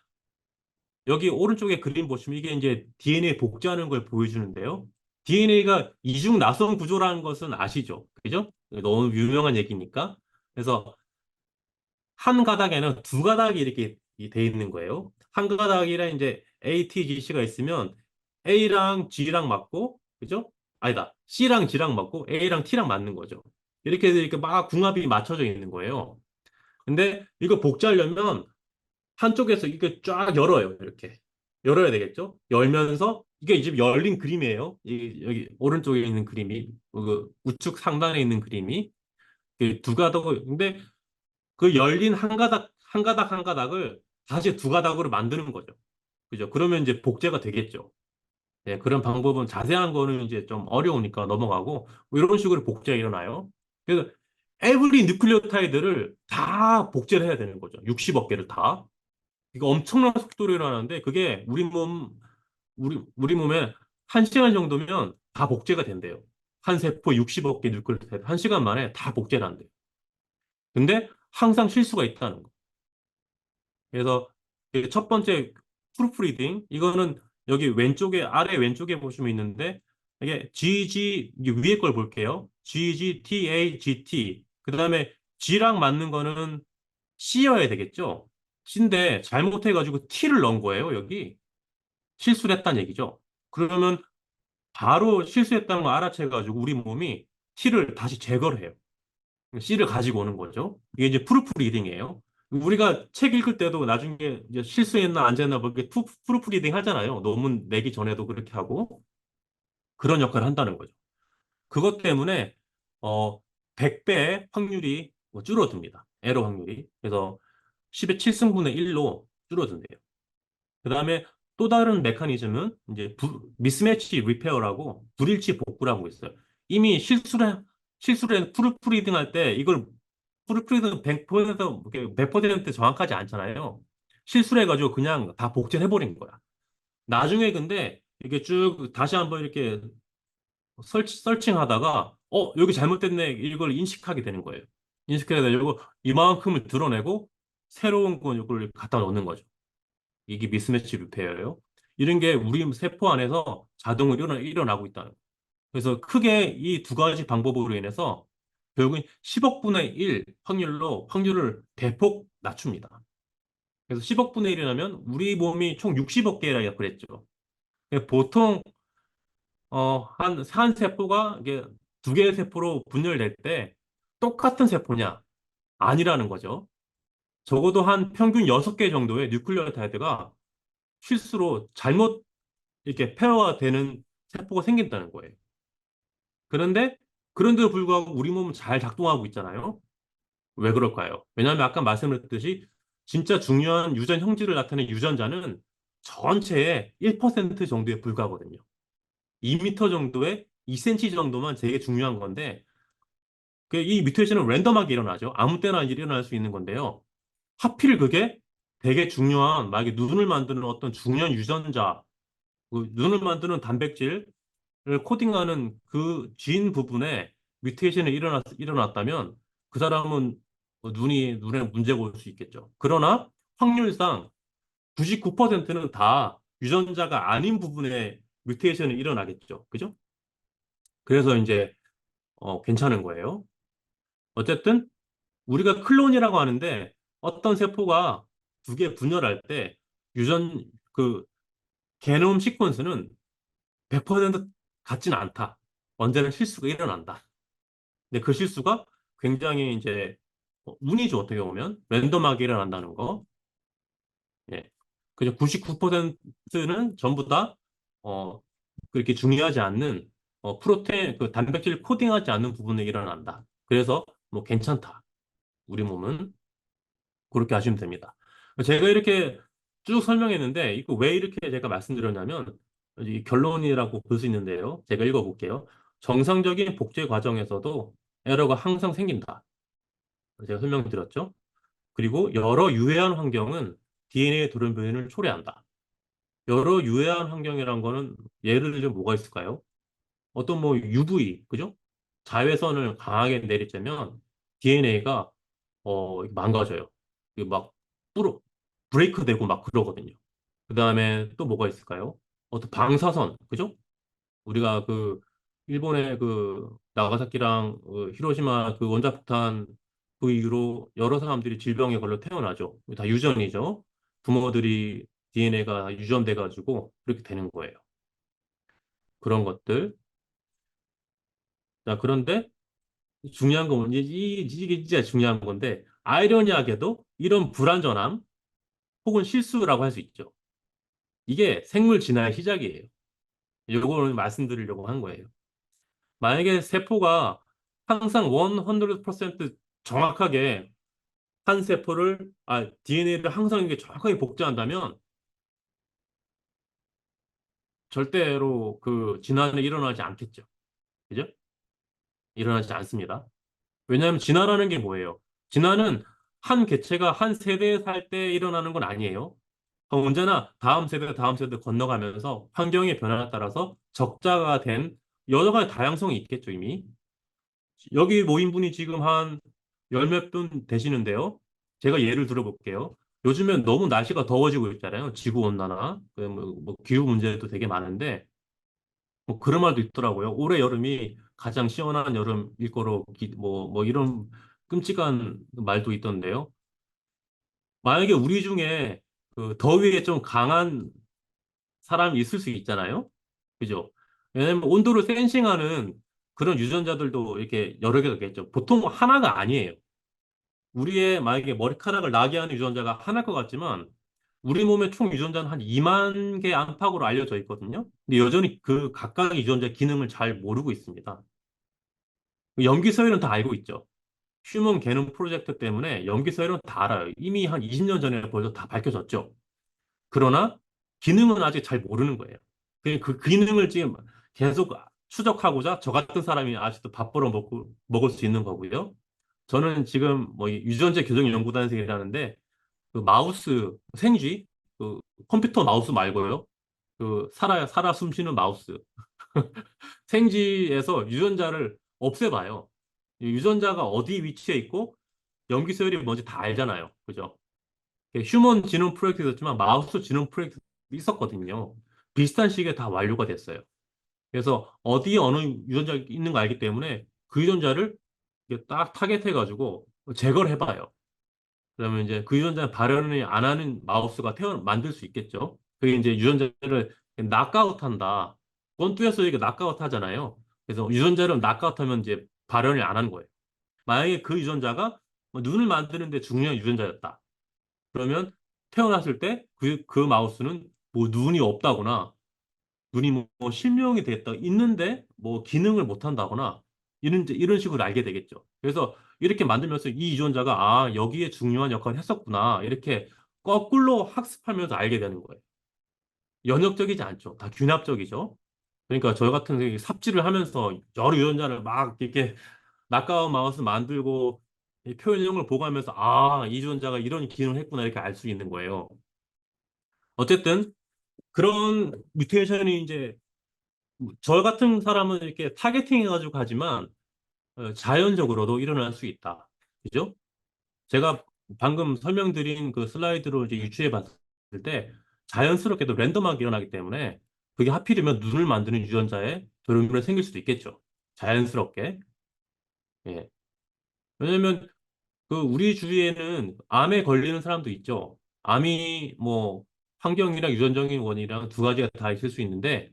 여기 오른쪽에 그림 보시면 이게 이제 DNA 복제하는 걸 보여주는데요. DNA가 이중 나선 구조라는 것은 아시죠? 그죠? 너무 유명한 얘기니까. 그래서 한 가닥에는 두 가닥이 이렇게 돼 있는 거예요. 한 가닥이랑 이제 A, T, G, C가 있으면 A랑 G랑 맞고, 그죠? 아니다. C랑 G랑 맞고 A랑 T랑 맞는 거죠. 이렇게 막 궁합이 맞춰져 있는 거예요. 근데 이거 복제하려면 한쪽에서 이렇게 쫙 열어요. 이렇게. 열어야 되겠죠? 열면서 이게 이제 열린 그림이에요. 여기 오른쪽에 있는 그림이, 그 우측 상단에 있는 그림이 그두 가닥을, 근데 그 열린 한 가닥, 한 가닥, 한 가닥을 다시 두 가닥으로 만드는 거죠. 그죠? 그러면 이제 복제가 되겠죠. 예, 그런 방법은 자세한 거는 이제 좀 어려우니까 넘어가고 뭐 이런 식으로 복제가 일어나요. 그래서 에브리 뉴클리오타이드를 다 복제를 해야 되는 거죠. 60억 개를 다. 이거 엄청난 속도로 일어나는데 그게 우리 몸에 한 시간 정도면 다 복제가 된대요. 한 세포 60억 개 뉴클리오타이드 한 시간 만에 다 복제를 한대요. 근데 항상 실수가 있다는 거. 그래서 그첫 번째 프루프리딩 이거는 여기 왼쪽에 아래 왼쪽에 보시면 있는데 이게 이게 위에 걸 볼게요. GGTAGT 그다음에 G랑 맞는 거는 C여야 되겠죠. C인데 잘못해가지고 T를 넣은 거예요. 여기 실수를 했다는 얘기죠. 그러면 바로 실수했다는 거 알아채가지고 우리 몸이 T를 다시 제거를 해요. C를 가지고 오는 거죠. 이게 이제 프루프 리딩이에요. 우리가 책 읽을 때도 나중에 이제 실수했나 안 했나 뭐 이렇게 프루프 리딩 하잖아요. 논문 내기 전에도 그렇게 하고 그런 역할을 한다는 거죠. 그것 때문에 어 100배 확률이 뭐 줄어듭니다. 에러 확률이. 그래서 10의 7승분의 1로 줄어든대요. 그다음에 또 다른 메커니즘은 이제 미스매치 리페어라고 불일치 복구라고 있어요. 이미 실수를 프루프리딩 할 때 이걸 프루프리딩 100% 정확하지 않잖아요. 실수를 해가지고 그냥 다 복제해 버린 거야. 나중에 근데 이게 쭉 다시 한번 이렇게 설칭하다가 여기 잘못됐네 이걸 인식하게 되는 거예요. 인식하게 되고 이만큼을 드러내고 새로운 걸 갖다 넣는 거죠. 이게 미스매치 리페어예요. 이런 게 우리 세포 안에서 자동으로 일어나고 있다는 거예요. 그래서 크게 이 두 가지 방법으로 인해서 결국은 10억 분의 1 확률을 대폭 낮춥니다. 그래서 10억 분의 1이라면 우리 몸이 총 60억 개라 그랬죠. 보통 한 세포가 이게 두 개의 세포로 분열될 때 똑같은 세포냐? 아니라는 거죠. 적어도 한 평균 6개 정도의 뉴클리오타이드가 실수로 잘못 이렇게 폐허가 되는 세포가 생긴다는 거예요. 그런데도 불구하고 우리 몸은 잘 작동하고 있잖아요. 왜 그럴까요? 왜냐하면 아까 말씀드렸듯이 진짜 중요한 유전 형질을 나타내는 유전자는 전체의 1% 정도에 불과하거든요. 2m 정도의 2cm 정도만 되게 중요한 건데 이 뮤테이션은 랜덤하게 일어나죠. 아무 때나 일어날 수 있는 건데요. 하필 그게 되게 중요한 만약에 눈을 만드는 어떤 중요한 유전자, 그 눈을 만드는 단백질을 코딩하는 그 진 부분에 뮤테이션이 일어났다면 그 사람은 눈에 문제가 올 수 있겠죠. 그러나 확률상 99%는 다 유전자가 아닌 부분에 뮤테이션이 일어나겠죠. 그죠? 그래서 이제 괜찮은 거예요. 어쨌든 우리가 클론이라고 하는데 어떤 세포가 두 개 분열할 때 유전 그 게놈 시퀀스는 100% 같지는 않다. 언제나 실수가 일어난다. 근데 그 실수가 굉장히 이제 운이죠. 어떻게 보면 랜덤하게 일어난다는 거. 예. 그냥 99%는 전부 다 어, 그렇게 중요하지 않는 프로테인 그 단백질 코딩하지 않는 부분에 일어난다. 그래서 뭐 괜찮다. 우리 몸은 그렇게 하시면 됩니다. 제가 이렇게 쭉 설명했는데 이거 왜 이렇게 제가 말씀드렸냐면 이 결론이라고 볼 수 있는데요. 제가 읽어볼게요. 정상적인 복제 과정에서도 에러가 항상 생긴다. 제가 설명드렸죠. 그리고 여러 유해한 환경은 DNA 돌연 변이를 초래한다. 여러 유해한 환경이란 거는 예를 들면 뭐가 있을까요? 어떤 뭐 UV, 그죠? 자외선을 강하게 내리쬐면 DNA가 망가져요. 이게 막 뿌러 브레이크 되고 막 그러거든요. 그 다음에 또 뭐가 있을까요? 어떤 방사선, 그죠? 우리가 그 일본의 그 나가사키랑 히로시마 그 원자폭탄 그 이후로 여러 사람들이 질병에 걸려 태어나죠. 다 유전이죠. 부모들이 DNA가 유전돼 가지고 그렇게 되는 거예요. 그런 것들. 자, 그런데 중요한 건 이게 진짜 중요한 건데 아이러니하게도 이런 불완전함 혹은 실수라고 할 수 있죠. 이게 생물 진화의 시작이에요. 요거를 말씀드리려고 한 거예요. 만약에 세포가 항상 100% 정확하게 한 세포를, DNA를 항상 이게 정확하게 복제한다면 절대로 그 진화는 일어나지 않겠죠. 그죠? 일어나지 않습니다. 왜냐하면 진화라는 게 뭐예요? 진화는 한 개체가 한 세대에 살 때 일어나는 건 아니에요. 언제나 다음 세대 건너가면서 환경의 변화에 따라서 적자가 된 여러 가지 다양성이 있겠죠, 이미. 여기 모인 분이 지금 한 열 몇 분 되시는데요. 제가 예를 들어볼게요. 요즘엔 너무 날씨가 더워지고 있잖아요. 지구온난화, 뭐 기후 문제도 되게 많은데, 뭐 그런 말도 있더라고요. 올해 여름이 가장 시원한 여름일 거로, 뭐 이런 끔찍한 말도 있던데요. 만약에 우리 중에 그 더위에 좀 강한 사람이 있을 수 있잖아요. 그죠? 왜냐면 온도를 센싱하는 그런 유전자들도 이렇게 여러 개가 있겠죠. 보통 하나가 아니에요. 우리의 만약에 머리카락을 나게 하는 유전자가 하나일 것 같지만 우리 몸의 총 유전자는 한 2만 개 안팎으로 알려져 있거든요. 근데 여전히 그 각각의 유전자의 기능을 잘 모르고 있습니다. 염기 서열은 다 알고 있죠. 휴먼 게놈 프로젝트 때문에 염기 서열은 다 알아요. 이미 한 20년 전에 벌써 다 밝혀졌죠. 그러나 기능은 아직 잘 모르는 거예요. 그 기능을 지금 계속 추적하고자 저 같은 사람이 아직도 밥 벌어 먹을 수 있는 거고요. 저는 지금 뭐 유전자 교정 연구단생이라는데 그 마우스 생쥐 그 컴퓨터 마우스 말고요. 그 살아 숨쉬는 마우스 생쥐에서 유전자를 없애봐요. 이 유전자가 어디 위치에 있고 염기서열이 뭔지 다 알잖아요. 그죠? 휴먼 지능 프로젝트 있었지만 마우스 지능 프로젝트 있었거든요. 비슷한 시기에 다 완료가 됐어요. 그래서 어디에 어느 유전자가 있는 거 알기 때문에 그 유전자를 이렇게 딱 타겟해가지고 제거를 해봐요. 그러면 이제 그 유전자 발현을 안 하는 마우스가 만들 수 있겠죠. 그게 이제 유전자를 낙아웃한다. 권투에서 이게 낙아웃 하잖아요. 그래서 유전자를 낙아웃하면 이제 발현을 안 하는 거예요. 만약에 그 유전자가 뭐 눈을 만드는데 중요한 유전자였다. 그러면 태어났을 때 그 마우스는 뭐 눈이 없다거나 눈이 뭐 실명이 됐다 있는데 뭐 기능을 못 한다거나 이런 식으로 알게 되겠죠. 그래서 이렇게 만들면서 이 유전자가 여기에 중요한 역할을 했었구나 이렇게 거꾸로 학습하면서 알게 되는 거예요. 연역적이지 않죠. 다 균합적이죠. 그러니까 저 같은 경우에 삽질을 하면서 여러 유전자를 막 이렇게 낙가운 마우스 만들고 이 표현형을 보고하면서 이 유전자가 이런 기능을 했구나 이렇게 알 수 있는 거예요. 어쨌든 그런 뮤테이션이 이제 저 같은 사람은 이렇게 타겟팅 해가지고 하지만 자연적으로도 일어날 수 있다. 그죠? 제가 방금 설명드린 그 슬라이드로 이제 유추해 봤을 때 자연스럽게도 랜덤하게 일어나기 때문에 그게 하필이면 눈을 만드는 유전자에 돌연변이 생길 수도 있겠죠. 자연스럽게. 예. 왜냐면 그 우리 주위에는 암에 걸리는 사람도 있죠. 암이 뭐 환경이랑 유전적인 원인이랑 두 가지가 다 있을 수 있는데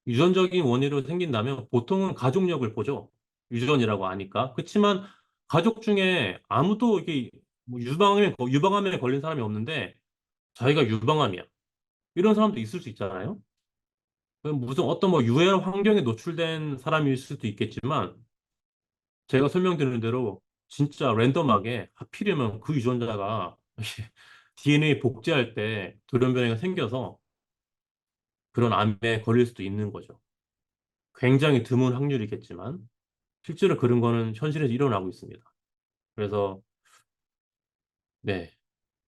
유전적인 원인으로 생긴다면 보통은 가족력을 보죠. 유전이라고 하니까. 그렇지만 가족 중에 아무도 이게 뭐 유방암에 걸린 사람이 없는데 자기가 유방암이야. 이런 사람도 있을 수 있잖아요. 그럼 무슨 어떤 뭐 유해 환경에 노출된 사람일 수도 있겠지만 제가 설명드린 대로 진짜 랜덤하게 하필이면 그 유전자가 DNA 복제할 때 돌연변이가 생겨서 그런 암에 걸릴 수도 있는 거죠. 굉장히 드문 확률이겠지만 실제로 그런 거는 현실에서 일어나고 있습니다. 그래서 네,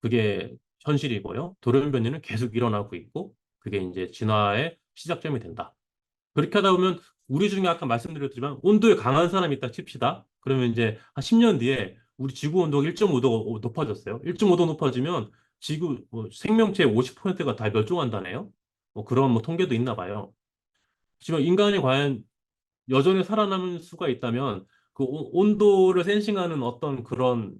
그게 현실이고요. 돌연변이는 계속 일어나고 있고 그게 이제 진화의 시작점이 된다. 그렇게 하다 보면 우리 중에 아까 말씀드렸지만 온도에 강한 사람이 있다 칩시다. 그러면 이제 한 10년 뒤에 우리 지구 온도가 1.5도 높아졌어요. 1.5도 높아지면 지구 생명체의 50%가 다 멸종한다네요. 뭐 그런 뭐 통계도 있나 봐요. 하지만 인간이 과연 여전히 살아남을 수가 있다면 그 온도를 센싱하는 어떤 그런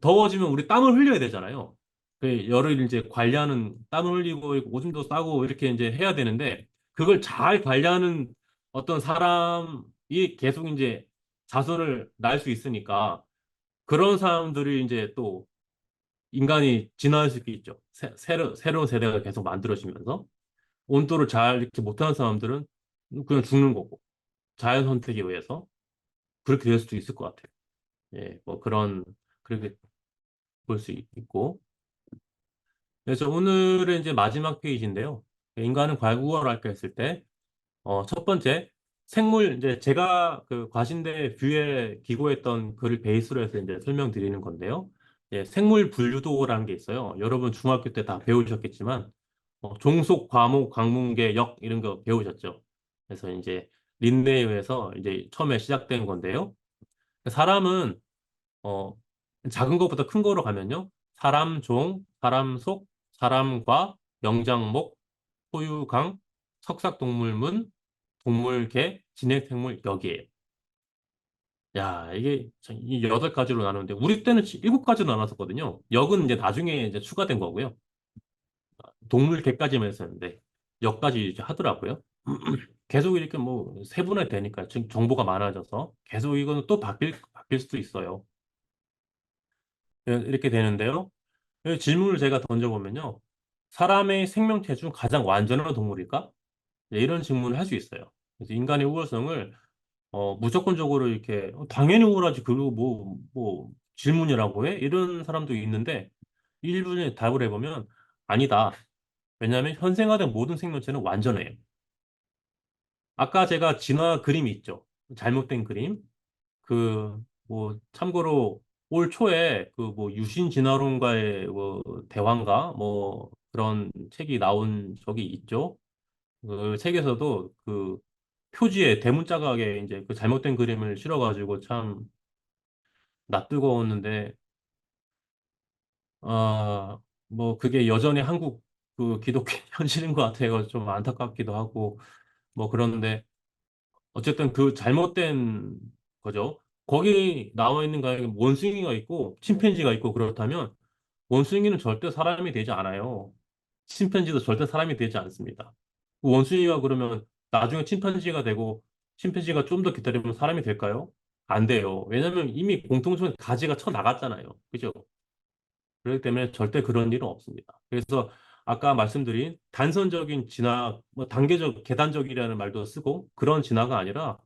더워지면 우리 땀을 흘려야 되잖아요. 그 열을 이제 관리하는 땀을 흘리고 오줌도 싸고 이렇게 이제 해야 되는데 그걸 잘 관리하는 어떤 사람이 계속 이제 자손을 낳을 수 있으니까 그런 사람들이 이제 또 인간이 진화할 수 있겠죠. 새로운 세대가 계속 만들어지면서 온도를 잘 이렇게 못하는 사람들은 그냥 죽는 거고 자연 선택에 의해서 그렇게 될 수도 있을 것 같아요. 예, 뭐 그렇게 볼 수 있고. 그래서 오늘은 이제 마지막 페이지인데요. 인간은 과연 우월할까 했을 때, 첫 번째, 이제 제가 그 과신대 뷰에 기고했던 글을 베이스로 해서 이제 설명드리는 건데요. 예, 생물 분류도라는 게 있어요. 여러분 중학교 때 다 배우셨겠지만, 종속, 과목, 관문계, 역, 이런 거 배우셨죠. 그래서 이제 린네에 의해서 이제 처음에 시작된 건데요. 사람은 어, 작은 것부터 큰 거로 가면요. 사람 종, 사람 속, 사람과, 영장목, 소유강, 석삭동물문, 동물계, 진핵생물 여기에요. 야, 이게 이 8가지로 나누는데 우리 때는 7가지로 나눴었거든요. 역은 이제 나중에 이제 추가된 거고요. 동물계까지만 했었는데 역까지 이제 하더라고요. 계속 이렇게 뭐 세분화 되니까 지금 정보가 많아져서 계속 이거는 또 바뀔 수도 있어요. 이렇게 되는데요. 이 질문을 제가 던져보면요. 사람의 생명체 중 가장 완전한 동물일까? 네, 이런 질문을 할 수 있어요. 그래서 인간의 우월성을 무조건적으로 이렇게 당연히 우월하지 그리고 뭐 질문이라고 해? 이런 사람도 있는데 일부에 답을 해보면 아니다. 왜냐하면 현생화된 모든 생명체는 완전해요. 아까 제가 진화 그림이 있죠. 잘못된 그림. 뭐 참고로 올 초에 그 뭐 유신 진화론가의 뭐 대화인가 뭐 그런 책이 나온 적이 있죠. 그 책에서도 그 표지에 대문자각에 이제 그 잘못된 그림을 실어가지고 참 낯뜨거웠는데 아 뭐 그게 여전히 한국 그 기독교 현실인 것 같아요. 좀 안타깝기도 하고 뭐 그런데 어쨌든 그 잘못된 거죠. 거기 나와 있는 가에 원숭이가 있고 침팬지가 있고 그렇다면 원숭이는 절대 사람이 되지 않아요. 침팬지도 절대 사람이 되지 않습니다. 그 원숭이가 그러면 나중에 침팬지가 되고 침팬지가 좀 더 기다리면 사람이 될까요? 안 돼요. 왜냐면 이미 공통점에 가지가 쳐 나갔잖아요. 그죠? 그렇기 때문에 절대 그런 일은 없습니다. 그래서 아까 말씀드린 단선적인 진화, 뭐 단계적, 계단적이라는 말도 쓰고 그런 진화가 아니라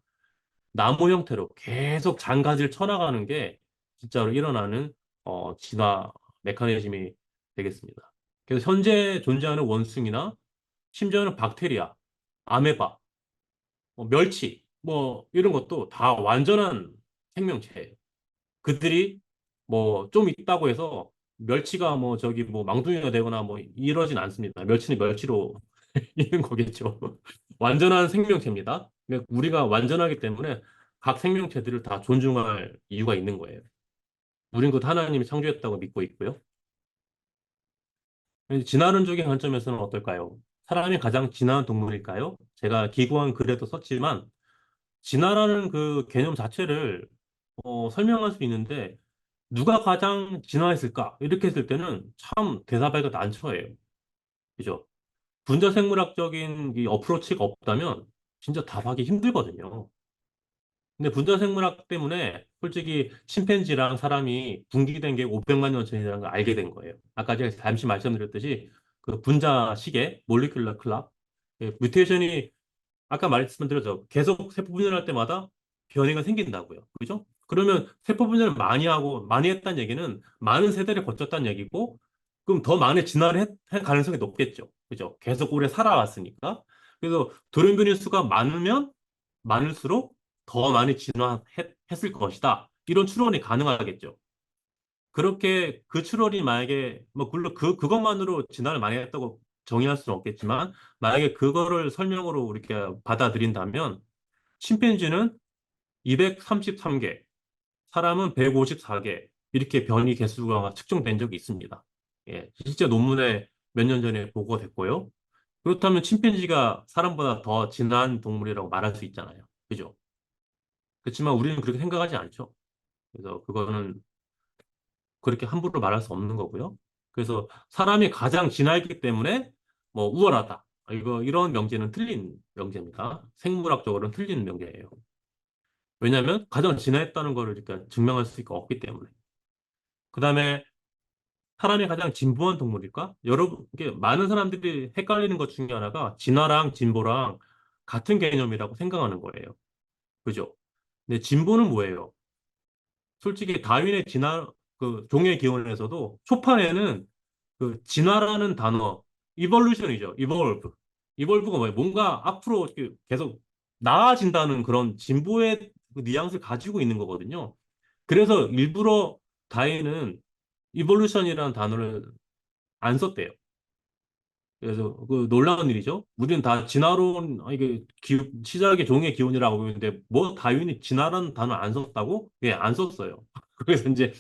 나무 형태로 계속 장가지를 쳐나가는 게 진짜로 일어나는 진화 메커니즘이 되겠습니다. 그래서 현재 존재하는 원숭이나 심지어는 박테리아, 아메바, 멸치, 뭐 이런 것도 다 완전한 생명체예요. 그들이 뭐 좀 있다고 해서 멸치가 뭐 저기 뭐 망둥이가 되거나 뭐 이러진 않습니다. 멸치는 멸치로 있는 거겠죠. 완전한 생명체입니다. 근데 우리가 완전하기 때문에 각 생명체들을 다 존중할 이유가 있는 거예요. 우린 곧 하나님이 창조했다고 믿고 있고요. 진화론적인 관점에서는 어떨까요? 사람이 가장 진화한 동물일까요? 제가 기구한 글에도 썼지만 진화라는 그 개념 자체를 설명할 수 있는데 누가 가장 진화했을까? 이렇게 했을 때는 참 대사하기가 난처해요. 그죠? 분자 생물학적인 이 어프로치가 없다면 진짜 답하기 힘들거든요. 근데 분자 생물학 때문에 솔직히 침팬지랑 사람이 분기된 게 500만 년 전이라는 걸 알게 된 거예요. 아까 제가 잠시 말씀드렸듯이 그 분자 시계, 몰리큘러 클락, 뮤테이션이 아까 말씀드렸죠. 계속 세포 분열할 때마다 변이가 생긴다고요. 그죠? 그러면 세포 분열을 많이 하고 많이 했다는 얘기는 많은 세대를 거쳤다는 얘기고 그럼 더 많이 진화를 할 가능성이 높겠죠. 그죠? 계속 오래 살아왔으니까. 그래서 돌연변이 수가 많으면 많을수록 더 많이 진화했을 것이다. 이런 추론이 가능하겠죠. 그렇게 그 추론이 만약에 뭐 물론 그것만으로 진화를 많이 했다고 정의할 수는 없겠지만 만약에 그거를 설명으로 이렇게 받아들인다면 침팬지는 233개, 사람은 154개 이렇게 변이 개수가 측정된 적이 있습니다. 예, 실제 논문에 몇 년 전에 보고가 됐고요. 그렇다면 침팬지가 사람보다 더 진화한 동물이라고 말할 수 있잖아요. 그죠? 그렇지만 우리는 그렇게 생각하지 않죠. 그래서 그거는 그렇게 함부로 말할 수 없는 거고요. 그래서 사람이 가장 진화했기 때문에 뭐 우월하다. 이런 명제는 틀린 명제입니다. 생물학적으로는 틀린 명제예요. 왜냐하면 가장 진화했다는 거를 이렇게 증명할 수가 없기 때문에. 그다음에 사람이 가장 진보한 동물일까? 여러분, 이게 많은 사람들이 헷갈리는 것 중에 하나가 진화랑 진보랑 같은 개념이라고 생각하는 거예요. 그죠? 근데 진보는 뭐예요? 솔직히 다윈의 진화 그 종의 기원에서도 초판에는 그 진화라는 단어 이볼루션이죠. 이볼브가 뭐예요? 뭔가 앞으로 이렇게 계속 나아진다는 그런 진보의 그 뉘앙스를 가지고 있는 거거든요. 그래서 일부러 다윈은 이볼루션이라는 단어를 안 썼대요. 그래서 그 놀라운 일이죠. 우리는 다 진화론 이게 시작의 종의 기원이라고 보는데 뭐 다윈이 진화라는 단어 안 썼다고? 예, 안 썼어요. 그래서 이제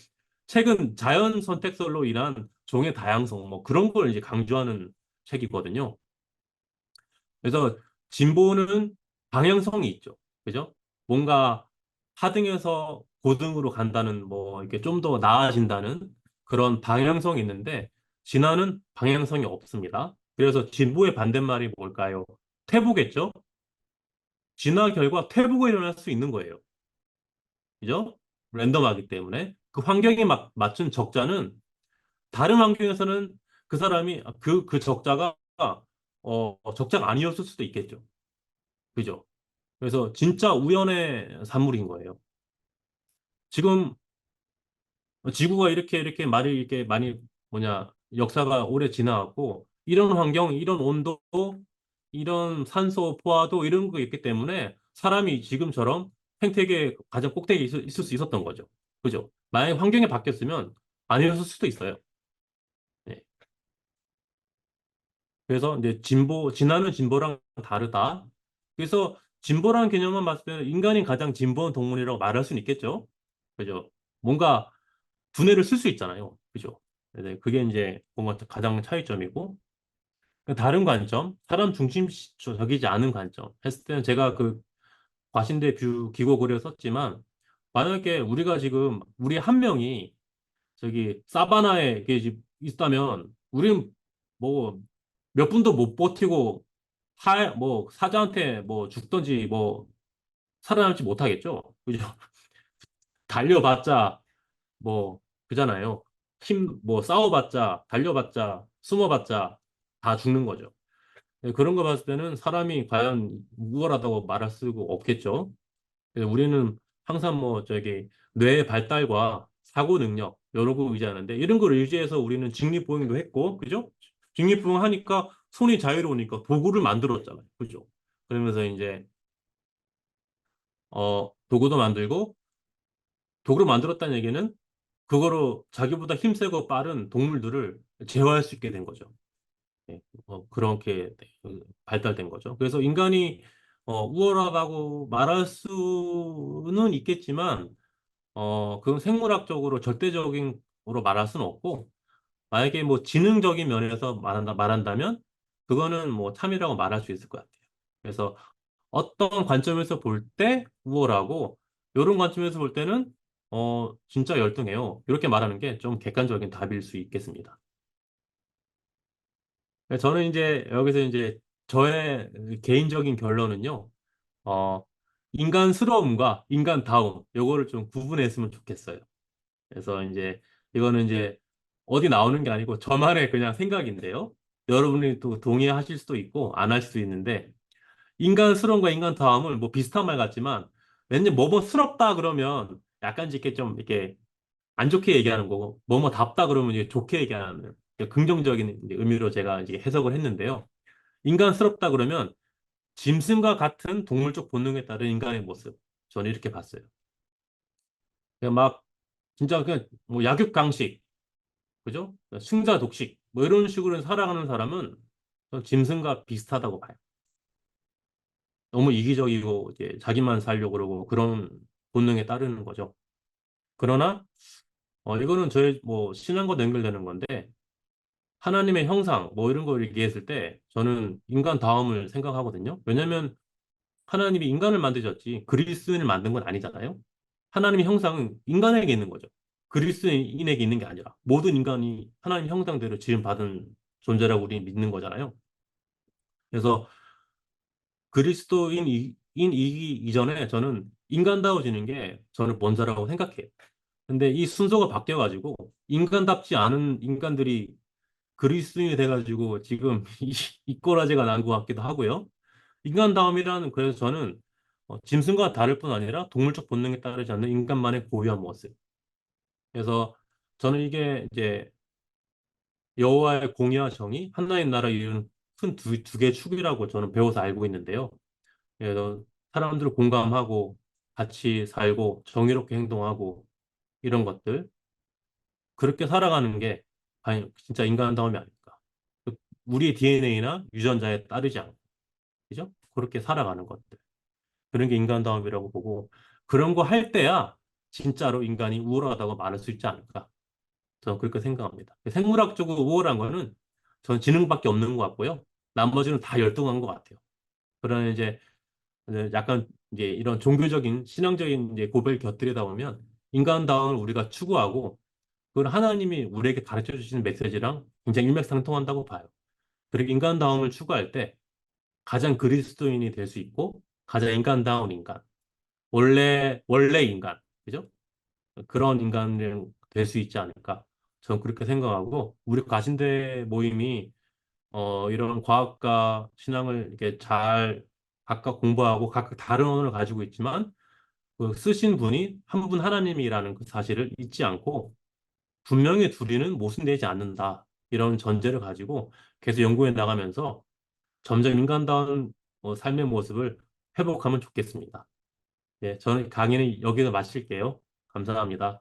책은 자연 선택설로 인한 종의 다양성 뭐 그런 걸 이제 강조하는 책이거든요. 그래서 진보는 방향성이 있죠. 그죠? 뭔가 하등에서 고등으로 간다는 뭐 이렇게 좀 더 나아진다는 그런 방향성이 있는데 진화는 방향성이 없습니다. 그래서 진보의 반대말이 뭘까요? 퇴보겠죠? 진화 결과 퇴보가 일어날 수 있는 거예요. 그죠? 랜덤하기 때문에 그 환경에 맞춘 적자는 다른 환경에서는 그 사람이 그 적자가 적자가 아니었을 수도 있겠죠. 그죠? 그래서 진짜 우연의 산물인 거예요. 지금 지구가 이렇게 말이 이렇게 많이 역사가 오래 지나왔고 이런 환경, 이런 온도, 이런 산소 포화도 이런 거 있기 때문에 사람이 지금처럼 생태계 가장 꼭대기에 있을 수 있었던 거죠. 그죠? 만약에 환경이 바뀌었으면 아니었을 수도 있어요. 네. 그래서 이제 진화는 진보랑 다르다. 그래서 진보라는 개념만 봤을 때는 인간이 가장 진보한 동물이라고 말할 수는 있겠죠. 그죠? 뭔가 두뇌를 쓸 수 있잖아요. 그죠? 네, 그게 이제 뭔가 가장 차이점이고 다른 관점, 사람 중심적이지 않은 관점 했을 때는 제가 그 과신대 뷰 기고글에 썼지만 만약에 우리가 지금 우리 한 명이 저기 사바나에 이렇게 있다면 우리는 뭐 몇 분도 못 버티고 뭐 사자한테 뭐 죽든지 뭐 살아남지 못하겠죠. 그죠? 달려봤자 뭐 그잖아요. 뭐 싸워봤자 달려봤자 숨어봤자 다 죽는 거죠. 네, 그런 거 봤을 때는 사람이 과연 우월하다고 말할 수가 없겠죠. 그래서 우리는 항상 뭐 저기 뇌의 발달과 사고 능력 여러 거 의지하는데 이런 걸 의지해서 우리는 직립보행도 했고 그죠? 직립보행 하니까 손이 자유로우니까 도구를 만들었잖아요. 그죠? 그러면서 이제 도구도 만들고 도구를 만들었다는 얘기는 그거로 자기보다 힘세고 빠른 동물들을 제어할 수 있게 된 거죠. 예, 그렇게 발달된 거죠. 그래서 인간이 우월하다고 말할 수는 있겠지만 그건 생물학적으로 절대적인으로 말할 수는 없고, 만약에 뭐 지능적인 면에서 말한다면, 그거는 뭐 참이라고 말할 수 있을 것 같아요. 그래서 어떤 관점에서 볼 때 우월하고, 이런 관점에서 볼 때는 진짜 열등해요. 이렇게 말하는 게 좀 객관적인 답일 수 있겠습니다. 저는 이제 여기서 이제 저의 개인적인 결론은요, 어, 인간스러움과 인간다움, 요거를 좀 구분했으면 좋겠어요. 그래서 이제 이거는 이제 어디 나오는 게 아니고 저만의 그냥 생각인데요. 여러분이 또 동의하실 수도 있고 안 할 수도 있는데 인간스러움과 인간다움은 뭐 비슷한 말 같지만 왠지 뭐뭐스럽다 그러면 약간 이렇게 좀 이렇게 안 좋게 얘기하는 거고 뭐뭐답다 그러면 이제 좋게 얘기하는 긍정적인 이제 의미로 제가 이제 해석을 했는데요. 인간스럽다 그러면 짐승과 같은 동물적 본능에 따른 인간의 모습. 저는 이렇게 봤어요. 그냥 막 진짜 그냥 뭐 약육강식, 그죠? 승자독식 뭐 이런 식으로 살아가는 사람은 저는 짐승과 비슷하다고 봐요. 너무 이기적이고 이제 자기만 살려고 그러고 그런 본능에 따르는 거죠. 그러나 이거는 저희 뭐 신앙과도 연결되는 건데 하나님의 형상 뭐 이런 걸 얘기했을 때 저는 인간다움을 생각하거든요. 왜냐하면 하나님이 인간을 만드셨지 그리스인을 만든 건 아니잖아요. 하나님의 형상은 인간에게 있는 거죠. 그리스인에게 있는 게 아니라 모든 인간이 하나님 형상대로 지음받은 존재라고 우리 믿는 거잖아요. 그래서 그리스도인이기 이전에 저는 인간다워지는 게 저는 먼저라고 생각해요. 근데 이 순서가 바뀌어가지고 인간답지 않은 인간들이 그리스도인이 돼가지고 지금 이 꼬라지가 난 것 같기도 하고요. 인간다움이라는 그래서 저는 짐승과 다를 뿐 아니라 동물적 본능에 따르지 않는 인간만의 고유한 모습. 그래서 저는 이게 이제 여호와의 공의와 정의, 하나님 나라 이루는 큰 두 개의 축이라고 저는 배워서 알고 있는데요. 그래서 사람들을 공감하고 같이 살고 정의롭게 행동하고 이런 것들 그렇게 살아가는 게 과연 진짜 인간다움이 아닐까. 우리의 DNA나 유전자에 따르지 않고 그죠? 그렇게 살아가는 것들. 그런 게 인간다움이라고 보고 그런 거 할 때야 진짜로 인간이 우월하다고 말할 수 있지 않을까. 저는 그렇게 생각합니다. 생물학적으로 우월한 거는 저는 지능밖에 없는 것 같고요. 나머지는 다 열등한 것 같아요. 그러나 이제 약간 이제 이런 종교적인 신앙적인 이제 고백을 곁들이다 보면 인간다움을 우리가 추구하고 그걸 하나님이 우리에게 가르쳐 주시는 메시지랑 굉장히 일맥상통한다고 봐요. 그리고 인간다움을 추구할 때 가장 그리스도인이 될 수 있고 가장 인간다운 인간, 원래 인간, 그죠? 그런 인간이 될 수 있지 않을까. 저는 그렇게 생각하고 우리 가신대 모임이 이런 과학과 신앙을 이렇게 잘 각각 공부하고 각각 다른 언어를 가지고 있지만 그 쓰신 분이 한 분 하나님이라는 그 사실을 잊지 않고 분명히 둘이는 모순되지 않는다. 이런 전제를 가지고 계속 연구해 나가면서 점점 인간다운 삶의 모습을 회복하면 좋겠습니다. 예, 저는 강의는 여기서 마칠게요. 감사합니다.